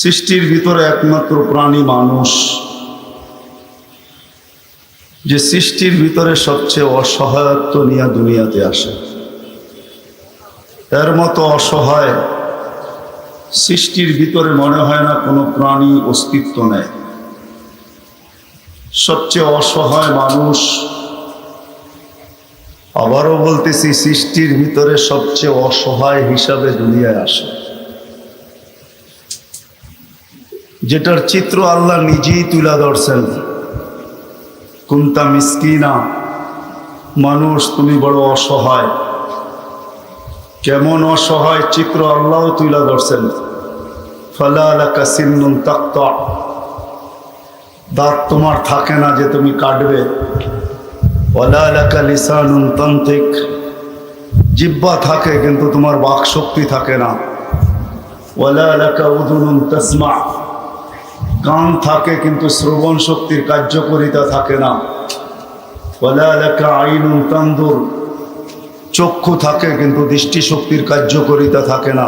সৃষ্টির ভিতরে একমাত্র প্রাণী মানুষ, যে সৃষ্টির ভিতরে সবচেয়ে অসহায়ত্ব নিয়ে দুনিয়াতে আসে। এর মতো অসহায় সৃষ্টির ভিতরে মনে হয় না কোনো প্রাণী অস্তিত্ব নেয়। সবচেয়ে অসহায় মানুষ। আবারও বলতেছি, সৃষ্টির ভিতরে সবচেয়ে অসহায় হিসাবে দুনিয়ায় আসে, যেটার চিত্র আল্লাহ নিজেই তুলে ধরছেন। কুনতা মিসকিনা, মানুষ তুমি বড় অসহায়। কেমন অসহায় চিত্র আল্লাহ তুলে ধরছেন। ফালা লাকা সিন্নুন তাকতা, দাঁত তোমার থাকে না যে তুমি কাটবে। ওয়ালা লাকা লিসানুন তানতিক, জিহ্বা থাকে কিন্তু তোমার বাক শক্তি থাকে না। ওয়ালা লাকা উযুনুন তাসমা, কান থাকে কিন্তু শ্রবণ শক্তির কার্যকারিতা থাকে না। ওয়ালা লাকা আইনুন তানদুর, চক্ষু থাকে কিন্তু দৃষ্টিশক্তির কার্যকারিতা থাকে না।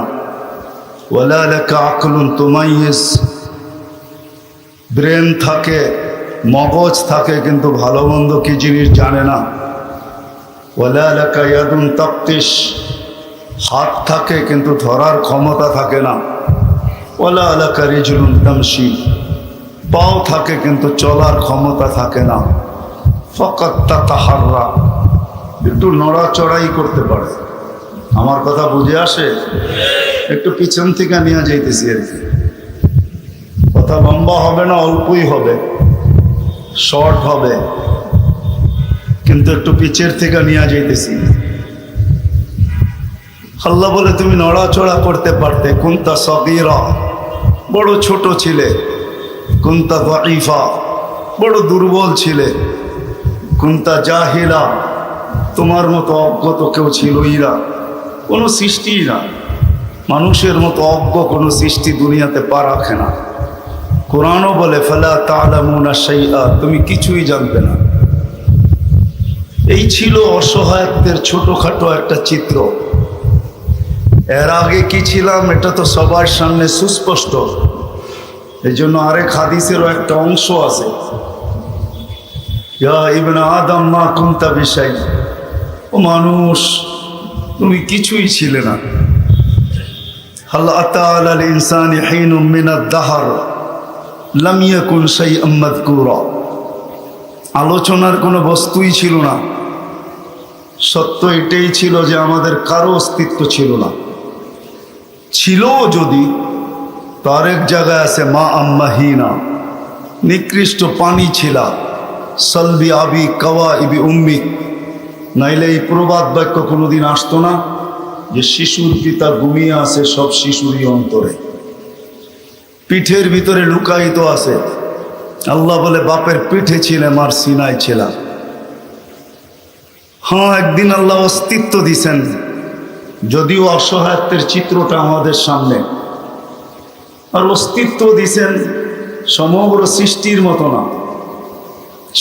ওয়ালা লাকা আকলুন তুমাইয়িজ, ব্রেন থাকে, মগজ থাকে কিন্তু ভালো মন্দ কি জিনিস জানে না। ওয়ালা লাকা ইয়াদুন তাফতিশ, হাত থাকে কিন্তু ধরার ক্ষমতা থাকে না। ওয়ালা লাকা রিজলুন তামশি, পাও থাকে কিন্তু চলার ক্ষমতা থাকে না। ফাকাত তাতাহাররা, একটু নড়াচড়াই করতে পারে। আমার কথা বুঝে আসে? একটু পিছন থেকে নিয়ে যাইতেছি আর কি। কথা লম্বা হবে না, অল্পই হবে, শর্ট হবে, কিন্তু একটু পিছের থেকে নিয়ে যাইতেছি। আল্লাহ বলে তুমি নড়াচড়া করতে পারতে। কুনতা সগীরা, বড় ছোট ছিলে। কুনতা দাঈফা, বড় দুর্বল ছিলে। কুনতা জাহিলা, তোমার মতো অজ্ঞ তো কেউ ছিলই না, কোনো সৃষ্টিই না। মানুষের মতো অজ্ঞ কোনো সৃষ্টি দুনিয়াতে পা রাখে না। কোরআনও বলে ফালা তা'লামুনা শাইআ, তুমি কিছুই জানবে না। এই ছিল অসহায়ত্বের ছোটখাটো একটা চিত্র। এর আগে কি ছিলাম এটা তো সবার সামনে সুস্পষ্ট। এই জন্য আরেক হাদিসেরও একটা অংশ আছে, ইয়া ইবনে আদম মা কুনতা বিশাই, ও মানুষ তুমি কিছুই ছিলে না। হাল আতা আলাল ইনসানি হিনুম মিনাদ দাহর লাম ইয়াকুন শাইআম মাযকুরা, আলোচনার কোনো বস্তুই ছিল না। সত্য এটাই ছিল যে আমাদের কারো অস্তিত্ব ছিল না। ছিল যদি, তার এক জায়গায় আছে মা আম্মাহিনা, নিকৃষ্ট পানি ছিল। সলবি আবি কাওয়া ইবি উম্মি, নাইলে এই প্রবাদ বাক্য কোনোদিন আসতো না যে শিশুর পিতা ঘুমিয়ে আছে সব শিশুরই অন্তরে, পিঠের ভিতরে লুকায়িত আছে। আল্লাহ বলে বাপের পিঠে ছিলে, মার সিনায় ছিলাম। হ্যাঁ, একদিন আল্লাহ অস্তিত্ব দিছেন, যদিও অসহায়ত্বের চিত্রটা আমাদের সামনে। আর অস্তিত্ব দিছেন সমগ্র সৃষ্টির মতো না।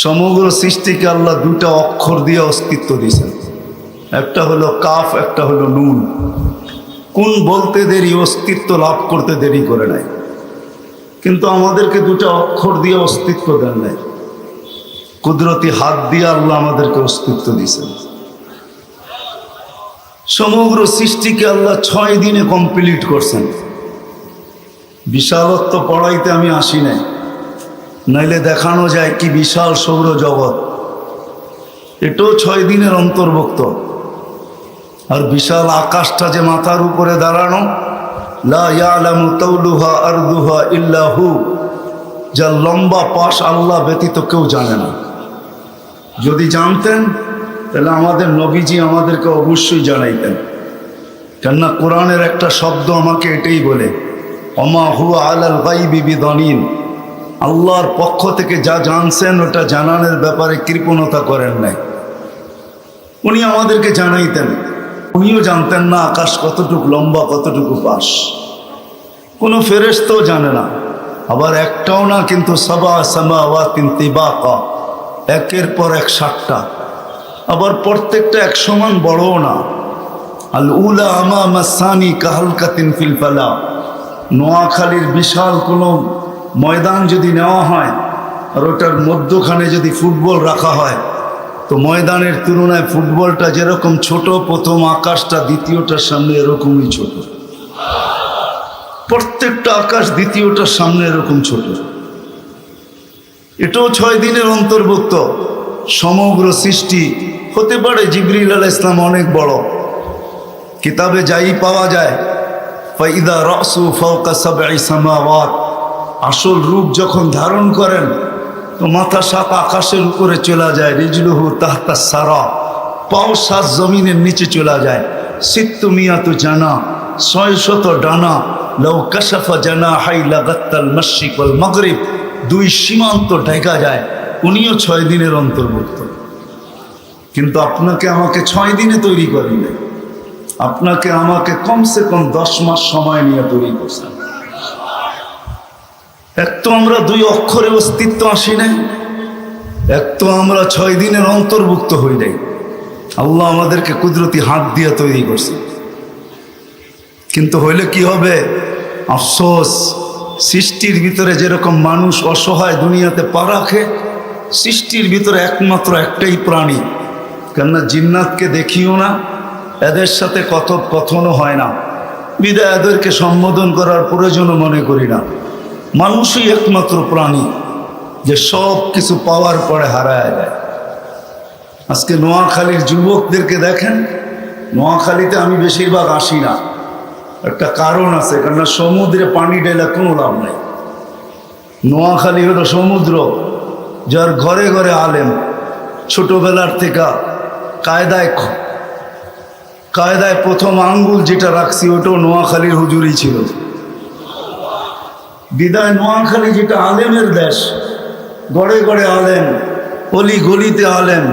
সমগ্র সৃষ্টিকে আল্লাহ দুটা অক্ষর দিয়ে অস্তিত্ব দিছেন, একটা হলো কাফ, একটা হলো নুন। কোন বলতে দেরি, অস্তিত্ব লাভ করতে দেরি করে নাই, কিন্তু আমাদেরকে দুটা অক্ষর দিয়ে অস্তিত্ব দেন নাই। কুদরতি হাত দিয়ে আল্লাহ আমাদেরকে অস্তিত্ব দিয়েছেন। সমগ্র সৃষ্টিকে আল্লাহ 6 দিনে কমপ্লিট করছেন। বিশালত্ব পড়াইতে আমি আসি নাই, নাইলে দেখানো যায় কি বিশাল সৌরজগৎ, এটাও 6 দিনের অন্তর্ভুক্ত। আর বিশাল আকাশটা যে মাথার উপরে দাঁড়ানো, লা ইয়ালামু তাওলুহা আরদুহা ইল্লা হু, যার লম্বা পাশ আল্লাহ ব্যতীত কেউ জানে না। যদি জানতেন তাহলে আমাদের নবীজি আমাদেরকে অবশ্যই জানাইতেন। কেননা কোরআনের একটা শব্দ আমাকে এটাই বলে, ওমা হুয়া আলাল গায়বি বিদানিন, আল্লাহর পক্ষ থেকে যা জানছেন ওটা জানানোর ব্যাপারে কৃপণতা করেন নাই। উনি আমাদেরকে জানাইতেন। উনিও জানতেন না আকাশ কতটুকু লম্বা, কতটুকু পাশ, কোনো ফেরেশতাও জানে না। আবার একটাও না, কিন্তু সাবা সামাওয়াতিন তিবাকা, একের পর এক 7টা। আবার প্রত্যেকটা এক সমান বড়ও না। আল উলা আমামা সানি কাহালকাতিন ফিল ফালা, নোয়াখালীর বিশাল কোনো ময়দান যদি নেওয়া হয় আর ওটার মধ্যখানে যদি ফুটবল রাখা হয়, তো ময়দানের তুলনায় ফুটবলটা যেরকম ছোট, প্রথম আকাশটা দ্বিতীয়টার সামনে এরকমই ছোট। প্রত্যেকটা আকাশ দ্বিতীয়টার সামনে এরকম ছোট। এটাও 6 দিনের অন্তর্ভুক্ত। সমগ্র সৃষ্টি হতে পারে জিবরিল আলাইহিস সালাম অনেক বড়, কিতাবে যাই পাওয়া যায় ফাইদা রাসু ফাওকা সাবঈ সামাওয়াত, আসল রূপ যখন ধারণ করেন তো মাথা 7 আকাশের উপরে চলে যায়। রিজলুহু তাহতা সারা, পাও 7 জমিনের নিচে চলে যায়। সিত্তুমিয়াতু জানা, 600 ডানা। লাউ কাশাফা জানাহাই লাগাত্তাল মাশরিক ওয়াল মাগরিব, 2 সীমান্ত ঢাকা যায়। উনিও 6 দিনের অন্তর্ভুক্ত। কিন্তু আপনাকে আমাকে 6 দিনে তৈরি করেন, আপনাকে আমাকে কমসে কম 10 মাস সময় নিয়ে তৈরি করছেন। এক তো আমরা 2 অক্ষরে অস্তিত্ব আসি নাই, এক তো আমরা 6 দিনের অন্তর্ভুক্ত হই নাই। আল্লাহ আমাদেরকে কুদরতি হাত দিয়ে তৈরি করছে। কিন্তু হইলে কি হবে? আফসোস, সৃষ্টির ভিতরে যেরকম মানুষ অসহায় দুনিয়াতে পা রাখে, সৃষ্টির ভিতরে একমাত্র একটাই প্রাণী, কেননা জিন্নাতকে দেখিও না, এদের সাথে কথনও হয় না, বিদায় এদেরকে সম্বোধন করার প্রয়োজনও মনে করি না। মানুষই একমাত্র প্রাণী যে সব কিছু পাওয়ার পরে হারায় যায়। আজকে নোয়াখালীর যুবকদেরকে দেখেন, নোয়াখালীতে আমি বেশিরভাগ আসি না, একটা কারণ আছে, কেননা সমুদ্রে পানি ঢেলে কোনো লাভ নেই। নোয়াখালী হলো সমুদ্র, যার ঘরে ঘরে আলেম। ছোটবেলার থেকে কায়দায় প্রথম আঙ্গুল যেটা রাখছি ওটাও নোয়াখালীর হুজুরই ছিল। বিদায় নোয়াখালী যেটা আলেমের দেশ, গড়ে গড়ে আলেম, অলি গলিতে আলেম।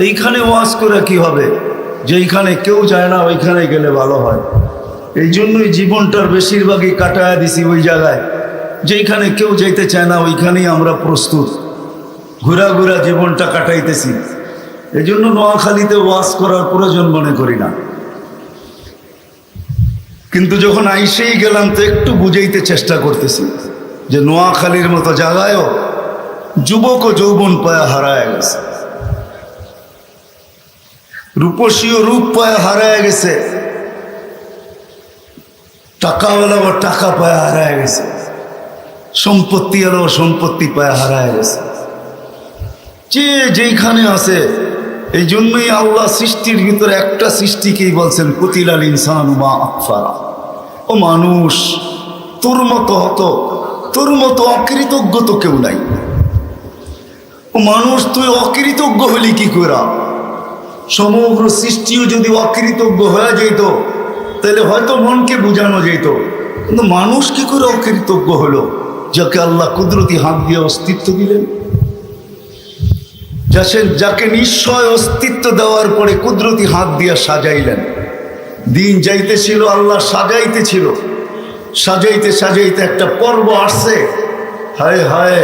এইখানে ওয়াজ করে কি হবে? যেইখানে কেউ যায় না ওইখানে গেলে ভালো হয়। এই জন্যই জীবনটার বেশিরভাগই কাটায় দিছি ওই জায়গায়, যেইখানে কেউ যাইতে চায় না ওইখানেই আমরা প্রস্তুত, ঘুরা ঘুরা জীবনটা কাটাইতেছি। এই জন্য নোয়াখালীতে ওয়াজ করার প্রয়োজন মনে করি না। কিন্তু যখন আইসেই গেলাম তো একটু বুঝাইতে চেষ্টা করতেছি যে নোয়াখালীর মতো জায়গায়ও যুবক ও যৌবন পায়া হারায় গেছে, রূপসী ও রূপ পায়া হারায় গেছে, টাকাওয়ালা ও টাকা পায়া হারায় গেছে, সম্পত্তি আলো সম্পত্তি পায়া হারায় গেছে, যে যেইখানে আছে। এই জন্যই আল্লাহ সৃষ্টির ভিতরে একটা সৃষ্টিকেই বলছেন কুতিলাল ইনসানু মা আকফারা, ও মানুষ তোর মতো হতো, তোর মতো অকৃতজ্ঞ তো কেউ নাই। ও মানুষ, তুই অকৃতজ্ঞ হলি কি করে? সমগ্র সৃষ্টিও যদি অকৃতজ্ঞ হয়ে যেত তাহলে হয়তো মনকে বোঝানো যেত, কিন্তু মানুষ কি করে অকৃতজ্ঞ হলো, যাকে আল্লাহ কুদরতি হাত দিয়ে অস্তিত্ব দিলেন, যাকে নিশ্চয় অস্তিত্ব দেওয়ার পরে কুদরতি হাত দিয়ে সাজাইলেন। দিন যাইতেছিল, আল্লাহ সাজাইতেছিল, সাজাইতে সাজাইতে একটা পর্ব আসছে। হায় হায়,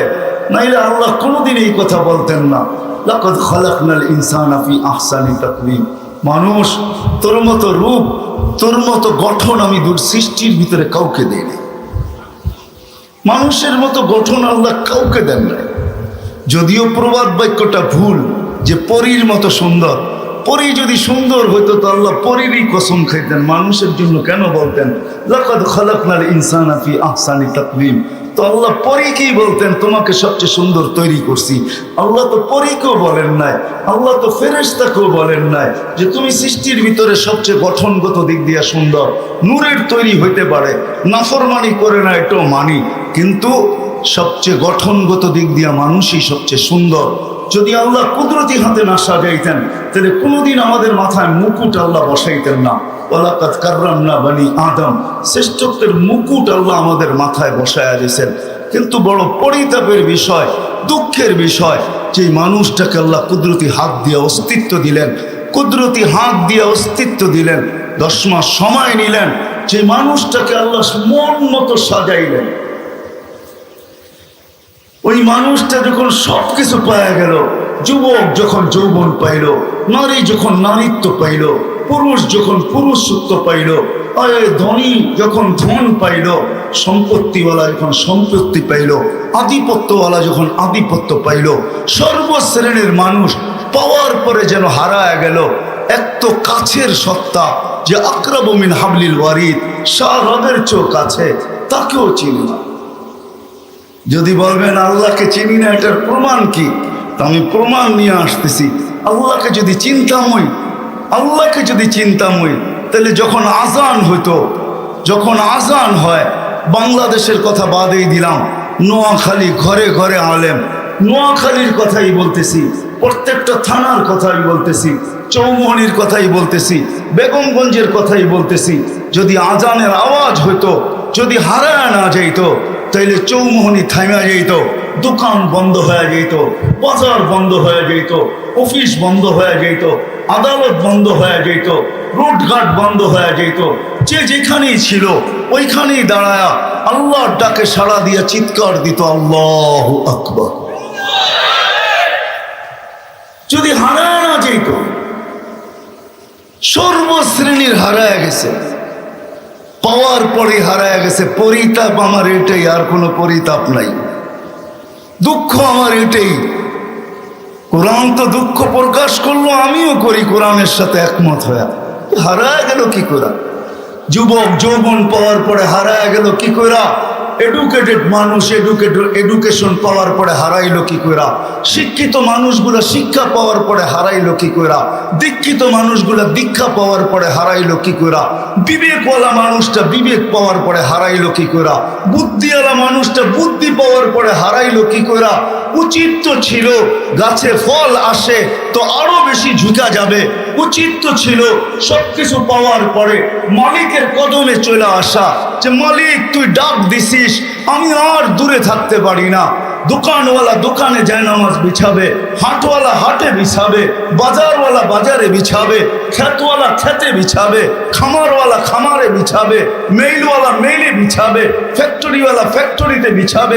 নাইলে আল্লাহ কোনোদিন এই কথা বলতেন না, লাকাদ খালাকনাল ইনসানা ফি আহসানি তাকওয়িম। মানুষ, তোর মতো রূপ, তোর মতো গঠন আমি সৃষ্টির ভিতরে কাউকে দেইনি। মানুষের মতো গঠন আল্লাহ কাউকে দেন নাই। যদিও প্রবাদ বাক্যটা ভুল যে পরীর মতো সুন্দর, পরী যদি সুন্দর হইতো তো আল্লাহ পরীরই কসম খাইতেন, মানুষের জন্য কেন বলতেন লাকাদ খালাকনাল ইনসানা ফি আহসানি তাকওয়িম? তো আল্লাহ পরীকেই বলতেন তোমাকে সবচেয়ে সুন্দর তৈরি করছি। আল্লাহ তো পরীকেও বলেন নাই, আল্লাহ তো ফেরেশতাকেও বলেন নাই যে তুমি সৃষ্টির ভিতরে সবচেয়ে গঠনগত দিক দিয়ে সুন্দর। নূরের তৈরি হইতে পারে, নাফরমানি করে না, এটাও মানি, কিন্তু সবচেয়ে গঠনগত দিক দিয়ে মানুষই সবচেয়ে সুন্দর। যদি আল্লাহ কুদরতি হাতে না সাজাইতেন তাহলে কোনোদিন আমাদের মাথায় মুকুট আল্লাহ বসাইতেন না। ওয়ালাকাদ কাররামনা বনি আদম, শ্রেষ্ঠত্বের মুকুট আল্লাহ আমাদের মাথায় বসায়া দিয়েছেন। কিন্তু বড় পরিতাপের বিষয়, দুঃখের বিষয়, যে মানুষটাকে আল্লাহ কুদরতি হাত দিয়ে অস্তিত্ব দিলেন, কুদরতি হাত দিয়ে অস্তিত্ব দিলেন, 10 মাস সময় নিলেন, যে মানুষটাকে আল্লাহ মন মতো সাজাইলেন, ওই মানুষটা যখন সব কিছু পাওয়া গেল, যুবক যখন যৌবন পাইল, নারী যখন নারীত্ব পাইল, পুরুষ যখন পুরুষত্ব পাইল, আরে ধনী যখন ধন পাইল, সম্পত্তিওয়ালা যখন সম্পত্তি পাইল, আধিপত্যওয়ালা যখন আধিপত্য পাইল, সর্বশ্রেণীর মানুষ পাওয়ার পরে যেন হারায় গেল। এক তো কাছের সত্তা যে আকরাবু মিন হাবলিল ওয়ারিদ, শাহরগের চেয়েও কাছে, তাকেও চিনি না। যদি বলবেন আল্লাহকে চিনি না, এটার প্রমাণ কি? তা আমি প্রমাণ নিয়ে আসতেছি। আল্লাহকে যদি চিনতাম হই, আল্লাহকে যদি চিনতাম হই, তাহলে যখন আজান হইতো, যখন আজান হয়, বাংলাদেশের কথা বাদেই দিলাম, নোয়াখালী ঘরে ঘরে আলেম, নোয়াখালীর কথাই বলতেছি, প্রত্যেকটা থানার কথাই বলতেছি, চৌমোহনীর কথাই বলতেছি, বেগমগঞ্জের কথাই বলতেছি। যদি আজানের আওয়াজ হইতো, যদি হারায় না যাইতো, তাইলে চৌমোহনী থাইমা যাইত, দোকান বন্ধ হয়ে যাইত, বাজার বন্ধ হয়ে যাইত, অফিস বন্ধ হয়ে যাইত, আদালত বন্ধ হয়ে যাইত, রোডঘাট বন্ধ হয়ে যাইত। যে যেখানেই ছিল ওইখানেই দাঁড়ায়া আল্লাহর ডাকে সাড়া দিয়া চিৎকার দিত, আল্লাহু আকবার। যদি হারায় না যেত, সর্বশ্রেণীর হারায় গেছে, পাওয়ার পরে হারায় গেছে। পরিতাপ আমার এটাই, আর কোনো পরিতাপ নাই। দুঃখ আমার এটাই। কোরআন তো দুঃখ প্রকাশ করলো, আমিও করি কোরআনের সাথে একমত হয়ে। হারায় গেল কি করে? যুবক যৌবন পাওয়ার পরে হারায় গেল কি করে? এডুকেটেড মানুষ এডুকেশন পাওয়ার পরে হারাইলো কি করে? শিক্ষিত মানুষগুলা শিক্ষা পাওয়ার পরে হারাইলো কি করে? দীক্ষিত মানুষগুলা দীক্ষা পাওয়ার পরে হারাইলো কি করে? বিবেকওয়ালা মানুষটা বিবেক পাওয়ার পরে হারাইলো কি করে? বুদ্ধিওয়ালা মানুষটা বুদ্ধি পাওয়ার পরে হারাইলো কি করে? উচিত তো ছিল গাছে ফল আসে তো আরো বেশি ঝুঁকা যাবে। উচিত তো ছিল সবকিছু পাওয়ার পরে মালিকের কদমে চলে আসা, যে মালিক তুই ডাক দিছিস, আমি আর দূরে থাকতে পারি না। দোকানওয়ালা দোকানে যায় নামাজ বিছাবে, হাটওয়ালা হাটে বিছাবে, বাজারওয়ালা বাজারে বিছাবে, ক্ষেতওয়ালা ক্ষেতে বিছাবে, খামারওয়ালা খামারে বিছাবে, মেইলওয়ালা মেইলে বিছাবে, ফ্যাক্টরিওয়ালা ফ্যাক্টরিতে বিছাবে।